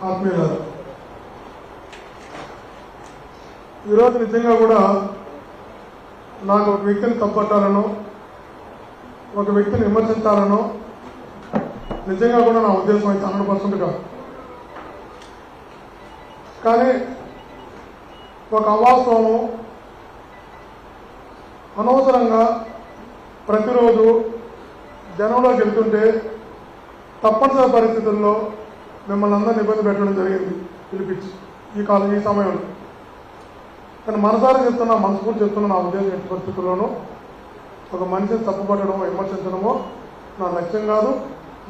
ఆత్మీయులారా, ఈరోజు నిజంగా కూడా నాకు ఒక వ్యక్తిని తప్పట్టాలనో ఒక వ్యక్తిని విమర్శించాలనో నిజంగా కూడా నా ఉద్దేశం అయితే 100% కాదు. కానీ ఒక అవాస్తవము అనవసరంగా ప్రతిరోజు జనంలోకి వెళ్తుంటే తప్పనిసరి పరిస్థితుల్లో మిమ్మల్ని అందరినీ ఇబ్బంది పెట్టడం జరిగింది పిలిపించి ఈ సమయంలో. కానీ మనసారా చెప్తున్నా, మనస్ఫూర్తి చెప్తున్నా, నా ఉద్దేశం ఎట్టి పరిస్థితుల్లోనూ ఒక మనిషిని తప్పుపట్టడమో విమర్శించడమో నా లక్ష్యం కాదు,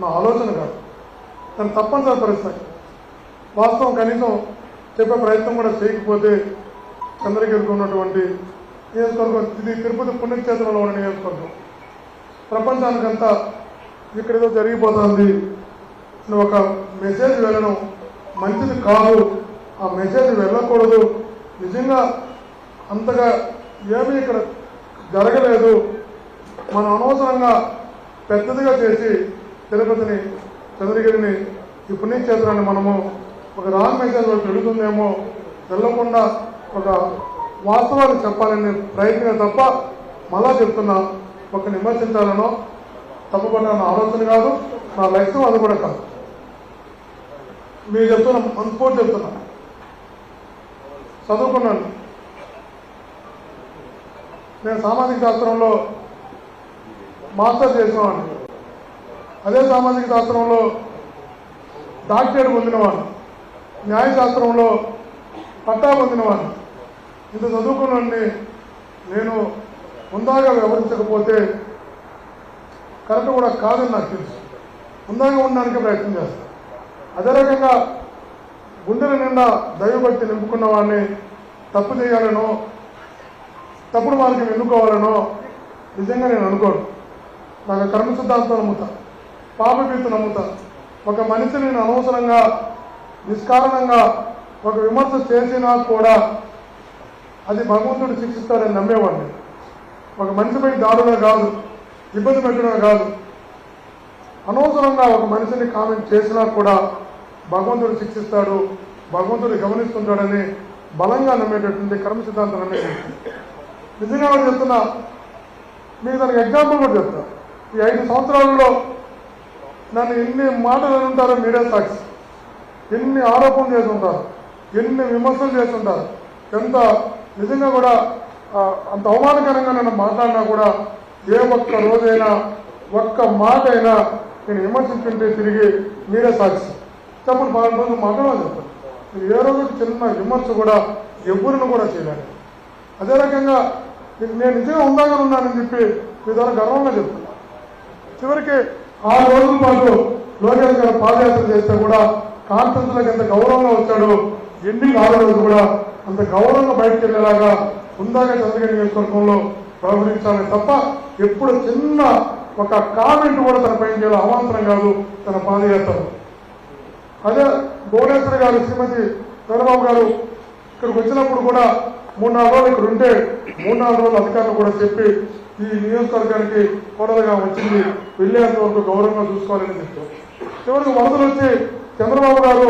నా ఆలోచన కాదు. కానీ తప్పనిసరి పరిస్థితి వాస్తవం కనీసం చెప్పే ప్రయత్నం కూడా చేయకపోతే చంద్రగిరికి ఉన్నటువంటి నియోజకవర్గం, ఇది తిరుపతి పుణ్యక్షేత్రంలో ఉన్న నియోజకవర్గం, ప్రపంచానికంతా ఇక్కడేదో జరిగిపోతుంది ఒక మెసేజ్ వెళ్ళడం మంచిది కాదు, ఆ మెసేజ్ వెళ్ళకూడదు, నిజంగా అంతగా ఏమీ ఇక్కడ జరగలేదు, మనం అనవసరంగా పెద్దదిగా చేసి తిరుపతిని, చంద్రగిరిని, ఈ పుణ్యక్షేత్రాన్ని మనము ఒక రాంగ్ మెసేజ్ వెళుతుందేమో, వెళ్ళకుండా ఒక వాస్తవాలు చెప్పాలని ప్రయత్నం తప్ప మళ్ళా చెప్తున్నా, ఒక విమర్శించాలనో తప్పకుండా ఆలోచన కాదు, నా లక్ష్యం అది కూడా కాదు. మీరు చెప్తున్నా, మనస్ఫూర్తి చెప్తున్నా, చదువుకున్నాను. నేను సామాజిక శాస్త్రంలో మాస్టర్ చేసినవాడిని, అదే సామాజిక శాస్త్రంలో డాక్టరేట్ పొందినవాడిని, న్యాయశాస్త్రంలో పట్టా పొందినవాడిని. ఇంత చదువుకున్నాన్ని నేను ముందాగా వ్యవహరించకపోతే కరెక్ట్ కూడా కాదని నాకు తెలుసు. ముందాగా ఉండడానికి ప్రయత్నం చేస్తాను. అదే రకంగా గుండెల నిండా దైవభక్తి నింపుకున్న వాడిని తప్పు చేయాలనో తప్పుడు మార్గం ఎన్నుకోవాలనో నిజంగా నేను అనుకోను. నాకు కర్మ సిద్ధాంతం నమ్ముతా, పాపభీతి నమ్ముతా. ఒక మనిషిని నేను అనవసరంగా నిష్కారణంగా ఒక విమర్శ చేసినా కూడా అది భగవంతుడు శిక్షిస్తాడని నమ్మేవాడిని. ఒక మనిషిపై దాడుగా కాదు, ఇబ్బంది పెట్టడమే కాదు, అనవసరంగా ఒక మనిషిని కామెంట్ చేసినా కూడా భగవంతుడు శిక్షిస్తాడు, భగవంతుడు గమనిస్తుంటాడని బలంగా నమ్మేటటువంటి కర్మ సిద్ధాంతం నమ్మేది. నిజంగా కూడా చెప్తున్నా, మీకు దానికి ఎగ్జాంపుల్ కూడా చెప్తా. ఈ 5 సంవత్సరాలలో నన్ను ఎన్ని మాటలు ఉంటారో మీరే సాక్షి, ఎన్ని ఆరోపణలు చేస్తుంటారు, ఎన్ని విమర్శలు చేస్తుంటారు, ఎంత నిజంగా కూడా అంత అవమానకరంగా నన్ను మాట్లాడినా కూడా ఏ ఒక్క రోజైనా ఒక్క మాట అయినా నేను విమర్శించుకుంటే తిరిగి మీరే సాక్షి. చెప్పండి, 12 రోజులు మాట్లాడాలి చెప్తాను. మీరు ఏ రోజు చిన్న విమర్శ కూడా ఎవరిని కూడా చేయలేదు. అదే రకంగా నేను నిజంగా ఉందాగా ఉన్నానని చెప్పి మీ ద్వారా గర్వంగా చెప్తున్నా. చివరికి 6 రోజుల పాటు లోకేష్ గారు పాదయాత్ర చేస్తే కూడా కాన్ఫరెన్స్లకు ఎంత గౌరవంగా వచ్చాడో, ఎండింగ్ 6 రోజు కూడా అంత గౌరవంగా బయటకు వెళ్ళేలాగా ఉందాగా చంద్రగిరి నియోజకవర్గంలో వ్యవహరించాలని తప్ప ఎప్పుడు చిన్న ఒక కామెంట్ కూడా తన పైన చేయాలి అవాంతరం కాదు తన పాదయాత్రలో. అదే భువనేశ్వర్ గారు, శ్రీమతి చంద్రబాబు గారు ఇక్కడికి వచ్చినప్పుడు కూడా 3-4 రోజులు ఇక్కడ ఉంటే 3-4 రోజులు అధికారులు కూడా చెప్పి ఈ నియోజకవర్గానికి కోడలుగా వచ్చింది, వెళ్ళేంత వరకు గౌరవంగా చూసుకోవాలని చెప్తారు. చివరికి వరదలు వచ్చి చంద్రబాబు గారు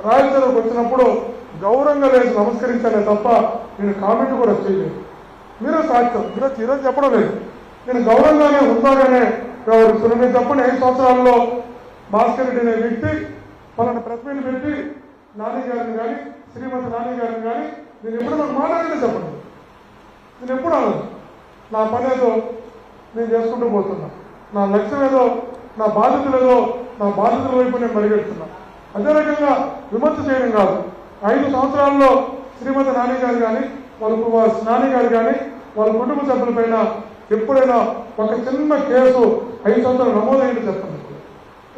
రాయలసీమకు వచ్చినప్పుడు గౌరవంగా లేదు నమస్కరించాలే తప్ప నేను కామెంట్ కూడా చేయలేదు. మీరే సాధ్యం, మీరు ఈరోజు చెప్పడం లేదు. నేను గౌరవంగానే ఉందాగానే వ్యవహరిస్తున్నాను. మీరు చెప్పండి, 5 సంవత్సరాల్లో భాస్కర్ రెడ్డి అనే వ్యక్తి పలానా ప్రెస్ మీట్ పెట్టి నాని గారిని కానీ శ్రీమతి నాని గారిని కానీ నేను ఎప్పుడు నాకు మాట్లాడితే చెప్పండి. నేను ఎప్పుడు అనను. నా పని ఏదో నేను చేసుకుంటూ పోతున్నా, నా లక్ష్యం ఏదో, నా బాధ్యతలు ఏదో, నా బాధ్యతల వైపు నేను పరిగెడుతున్నా. అదే రకంగా విమర్శ చేయడం కాదు. 5 సంవత్సరాల్లో శ్రీమతి నాని గారు కానీ వాళ్ళ నాని గారు కానీ వాళ్ళ కుటుంబ సభ్యులపైన ఎప్పుడైనా ఒక చిన్న కేసు 5 సంవత్సరాలు నమోదైంది చెప్పండి.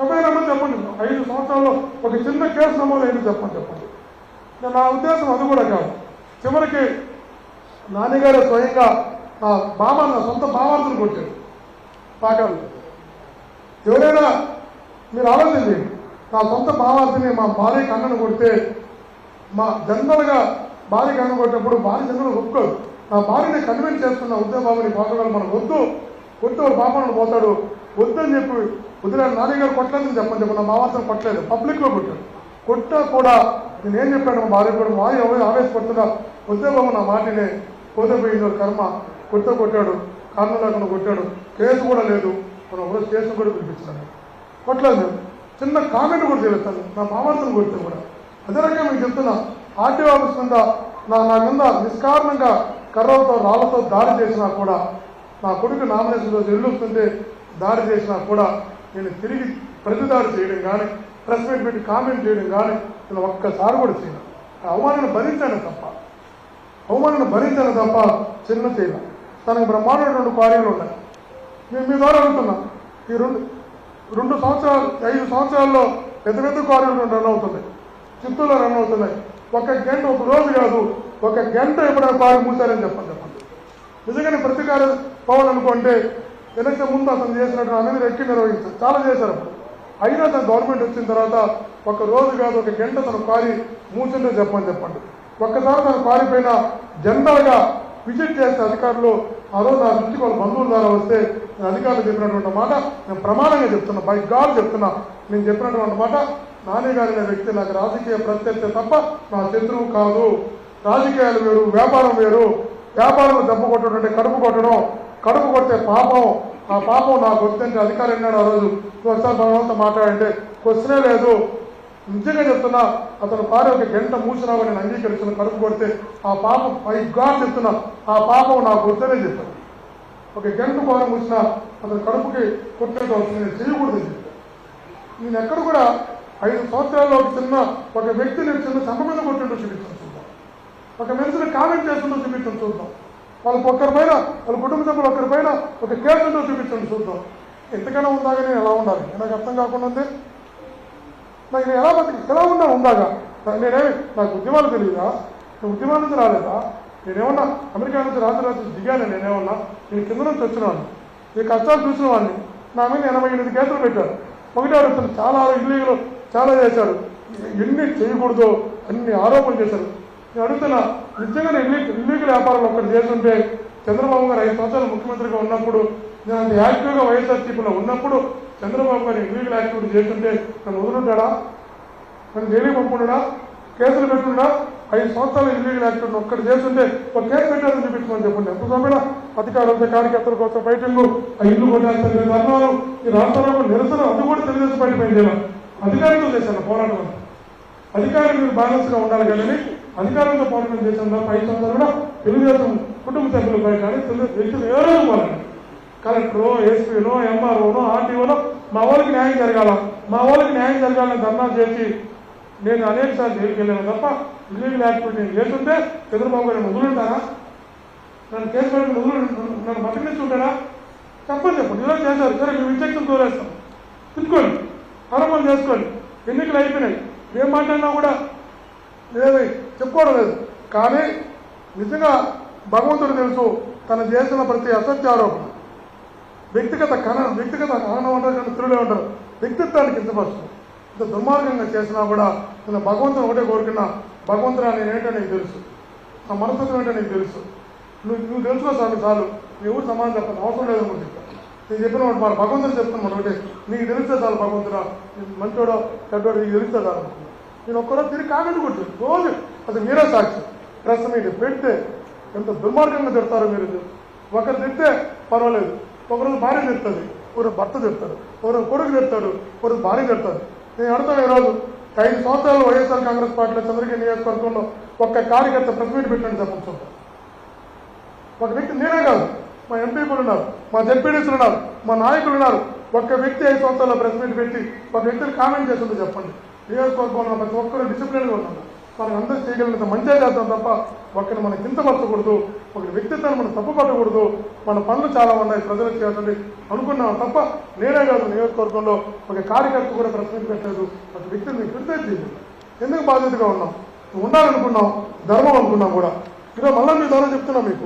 ఎప్పుడైనా చెప్పండి, 5 సంవత్సరాల్లో ఒక చిన్న కేసు నమోదైంది చెప్పండి. నా ఉద్దేశం అది కూడా కాదు. చివరికి నాన్నగారు స్వయంగా నా సొంత భావార్థులు కొట్టారు పాకాలు. ఎవరైనా మీరు ఆలోచించండి, నా సొంత భావార్థిని మా భార్య కన్నను కొడితే, మా జనరల్గా భార్య కన్ను కొట్టినప్పుడు భార్య జనరల్ ఒప్పుకోదు. నా భార్యని కన్విన్స్ చేస్తున్న ఉద్యమబాబుని పాపగాలు మనం వద్దు వాళ్ళ పాపను పోతాడు వద్దని చెప్పి వదిలేడు. నాన్నగారు కొట్టలేదని చెప్పని నా భావార్థం కొట్టలేదు, పబ్లిక్లో కొట్టాడు. కొట్టా కూడా నేనేం చెప్పాను మా భార్య కూడా మా ఆవేశపడుతున్నా వద్దే బాబు నా మాటనే పోతే పోయిన కర్మ కొట్టాడు కారణం లేకుండా కొట్టాడు కేసు కూడా లేదు మనం ఒకరోజు స్టేషన్ కూడా పిలిపించాను కొట్టలేదు మేము చిన్న కామెంట్ కూడా చేస్తాను నా మామర్తను కొడితే కూడా అదే రకంగా మీకు చెప్తున్నా ఆర్టీఓ ఆఫీస్ మీద నా మీద నిష్కారణంగా కర్రలతో రాళ్లతో దాడి చేసినా కూడా నా కొడుకు నామినేషన్ రోజు ఇల్లు వస్తుంటే దాడి చేసినా కూడా నేను తిరిగి ప్రతిదాడి చేయడం కానీ ప్రెస్ మీట్ పెట్టి కామెంట్ చేయడం కానీ నేను ఒక్కసారి కూడా చేయను అవమానాన్ని భరించాను తప్ప చిన్న చేయను తనకు బ్రహ్మాండమైనటువంటి క్వారీలు ఉన్నాయి మేము మీ ద్వారా అడుగుతున్నా ఈ 5 సంవత్సరాల్లో పెద్ద పెద్ద క్వారీలు రన్ అవుతున్నాయి చిత్తూరులో రన్ అవుతున్నాయి ఒక గంట ఒక రోజు కాదు ఒక గంట ఎప్పుడైనా క్వారీ మూసారని చెప్పండి నిజంగానే ప్రతీకారం పోవాలనుకుంటే ఎలక్షన్ ముందు అతను చేసినట్టు అనేది రెక్కి నిర్వహించారు చాలా చేశారు అప్పుడు అయినా తన గవర్నమెంట్ వచ్చిన తర్వాత ఒక రోజు కాదు ఒక గంట తన క్వారీ మూసిందో చెప్పండి ఒక్కసారి తన క్వారీ పైన జనరల్గా విజిట్ చేస్తే అధికారులు ఆ రోజు నా దృష్టికి వాళ్ళ బంధువుల ద్వారా వస్తే నేను అధికారులు చెప్పినటువంటి మాట నేను ప్రమాణంగా చెప్తున్నా బై గాడ్ చెప్తున్నా నేను చెప్పినటువంటి మాట నాని గారి అనే వ్యక్తి నాకు రాజకీయ ప్రత్యర్థి తప్ప నా శత్రువు కాదు రాజకీయాలు వేరు వ్యాపారం వేరు వ్యాపారం దెబ్బ కొట్టడం అంటే కడుపు కొడితే పాపం ఆ పాపం నాకు వస్తుంటే అధికారి అన్నాడు ఆ రోజు ఒకసారి భగవంతో మాట్లాడంటే క్వశ్చనే లేదు నిజంగా చెప్తున్నా అతను భార్య ఒక గంట మూసినావు నేను అంగీకరిస్తున్న కడుపు కొడితే ఆ పాపం పైగా చెప్తున్నా ఆ పాపం నాకు వద్దనే చెప్పాను ఒక గంట భార్య మూసినా అతను కడుపుకి కొట్టినట్టు వస్తుంది నేను చేయకూడదు నేను ఎక్కడ కూడా 5 సంవత్సరాల్లో ఒక వ్యక్తిని చిన్న సమ మీద కొట్టినట్టు చూపించాను చూద్దాం ఒక మనిషిని కామెంట్ చేస్తుంటూ చూపించడం చూద్దాం వాళ్ళకి ఒక్కరిపైన వాళ్ళ కుటుంబ సభ్యులు ఒక్కరిపైన ఒక కేసుతో చూపించండి చూద్దాం ఎంతకైనా ఉందాగా నేను ఎలా ఉండాలి నాకు అర్థం కాకుండా ఉంది నాకు నేను ఎలా ఉందాగా నాకు ఉద్యమాలు తెలియదా నేను ఉద్యమాల నుంచి రాలేదా నేనేమన్నా అమెరికా నుంచి రాత్రి దిగాను నేనేమన్నా నేను కింద నుంచి వచ్చినాను ఈ కష్టాలు చూసిన వాడిని నా మీద 88 కేసులు పెట్టారు ఒకటే అడుగుతాను చాలా ఇల్లీగలు చాలా చేశారు ఎన్ని చేయకూడదు అన్ని ఆరోపణలు చేశారు నేను అడుగుతున్నా నిజంగానే ఇల్లీగల్ వ్యాపారాలు ఒక్కటి చేస్తుంటే చంద్రబాబు గారు 5 సంవత్సరాలు ముఖ్యమంత్రిగా ఉన్నప్పుడు నేను అంత యాక్టివ్గా వైఎస్ఆర్సీపీలో ఉన్నప్పుడు చంద్రబాబు గారు ఇల్లీగల్ యాక్టివిటీ చేస్తుంటే నన్ను వదులుంటాడా నన్ను జైలుకి పంపుండా కేసులు పెట్టున్నా 5 సంవత్సరాలు ఇల్లీగల్ యాక్టివిటీ ఒక్కటి చేస్తుంటే ఒక కేసు పెట్టారని చూపించమని చెప్పండి ఎంత సమయంలో అధికారులతో కార్యకర్తల కోసం ఫైటింగ్ ఆ ఇల్లు కొట్టేస్తారు ధర్నాలు ఈ రాష్ట్రంలో నిరసన అది కూడా తెలుగుదేశం పార్టీ పైన అధికారులతో చేశాను పోరాటం అధికారులు మీరు బ్యాలెన్స్గా ఉండాలి కానీ అధికారంతో పోరాటం చేసిన 5 సంవత్సరాలు కూడా తెలుగుదేశం కుటుంబ సభ్యులపై కానీ వ్యక్తులు ఏ రోజు పోరాటం కలెక్టరో ఎస్పీనో ఎంఆర్ఓనో ఆర్టీఓనో మా వాళ్ళకి న్యాయం జరగాలని ధర్నా చేసి నేను అనేక సార్లు జైలుకి వెళ్ళాను తప్ప ఇల్లీగల్ యాక్టివిటీ నేను చేస్తుంటే చంద్రబాబు గారు వదులుంటారా నన్ను కేసు పెట్టి నన్ను బతికించి ఉంటారా చెప్పండి ఇలా చేశారు సరే మేము ఇంజక్షన్ తోలేస్తాం తిట్టుకోండి ఆరోపణ చేసుకోండి ఎన్నికలు అయిపోయినాయి ఏం మాట్లాడినా కూడా లేదు చెప్పుకోవడం లేదు కానీ నిజంగా భగవంతుడు తెలుసు తను చేసిన ప్రతి అసత్య ఆరోపణ వ్యక్తిగత హననం ఉంటారు కానీ తిరుగులే ఉంటారు వ్యక్తిత్వాన్ని కించపరుస్తుంది ఇంత దుర్మార్గంగా చేసినా కూడా నేను భగవంతుని ఒకటే కోరుకున్నా భగవంతుడా నేనేంటో నీకు తెలుసు నా మనస్తత్వం ఏంటో నీకు తెలుసు నువ్వు తెలుసుకో చాలు నీ ఊరు సమాధానం చెప్పాలి అవసరం లేదని కూడా చెప్తాను నేను చెప్పిన మన భగవంతుడు చెప్తున్నాను ఒకటే నీకు తెలిస్తే చాలు భగవంతుడా మంచోడో చెడ్డోడో నీకు తెలిస్తే చాలు నేను ఒక్కరోజు తిరిగి కామెంట్ కొట్టు రోజు అది మీరే సాక్షి ప్రెస్ మీట్ పెడితే ఎంత దుర్మార్గంగా తిడతారో మీరు ఒకరు తిడితే పర్వాలేదు ఒకరోజు భార్య తిడుతుంది ఒకరు భర్త తిడతాడు ఒకరు కొడుకు తిడతాడు ఒకరు భార్య తిడతాడు నేను అడుగుతాను ఈరోజు 5 సంవత్సరాలు వైఎస్ఆర్ కాంగ్రెస్ పార్టీలో చంద్రగిరి నియోజకవర్గంలో ఒక్క కార్యకర్త ప్రెస్ మీట్ పెట్టండి చెప్పచ్చు ఒక వ్యక్తి నేనే కాదు మా ఎంపీలు ఉన్నారు మా జెడ్పీడీసీలు ఉన్నారు మా నాయకులు ఉన్నారు ఒక్క వ్యక్తి 5 సంవత్సరాల్లో ప్రెస్ మీట్ పెట్టి ఒక వ్యక్తిని కామెంట్ చేస్తుంటే చెప్పండి నియోజకవర్గంలో ప్రతి ఒక్కరు డిసిప్లిన్గా ఉన్నారు మనకు అందరూ చేయగలిగినంత మంచిగా చేస్తాం తప్ప ఒక్కరిని మనం కించపరచకూడదు ఒక వ్యక్తిత్వాన్ని మనం తప్పుపట్టకూడదు మన పనులు చాలా ఉన్నాయి ప్రజలకు చేయాలని అనుకున్నాం తప్ప నేనే కాదు నియోజకవర్గంలో ఒక కార్యకర్త కూడా ప్రెస్ మీట్ పెట్టలేదు ఒక వ్యక్తిని క్రిటిసైజ్ చేయలేదు ఎందుకు బాధ్యతగా ఉన్నాం ఉండాలనుకున్నాం ధర్మం అనుకున్నాం కూడా ఈరోజు మళ్ళీ మీ ద్వారా చెప్తున్నాం మీకు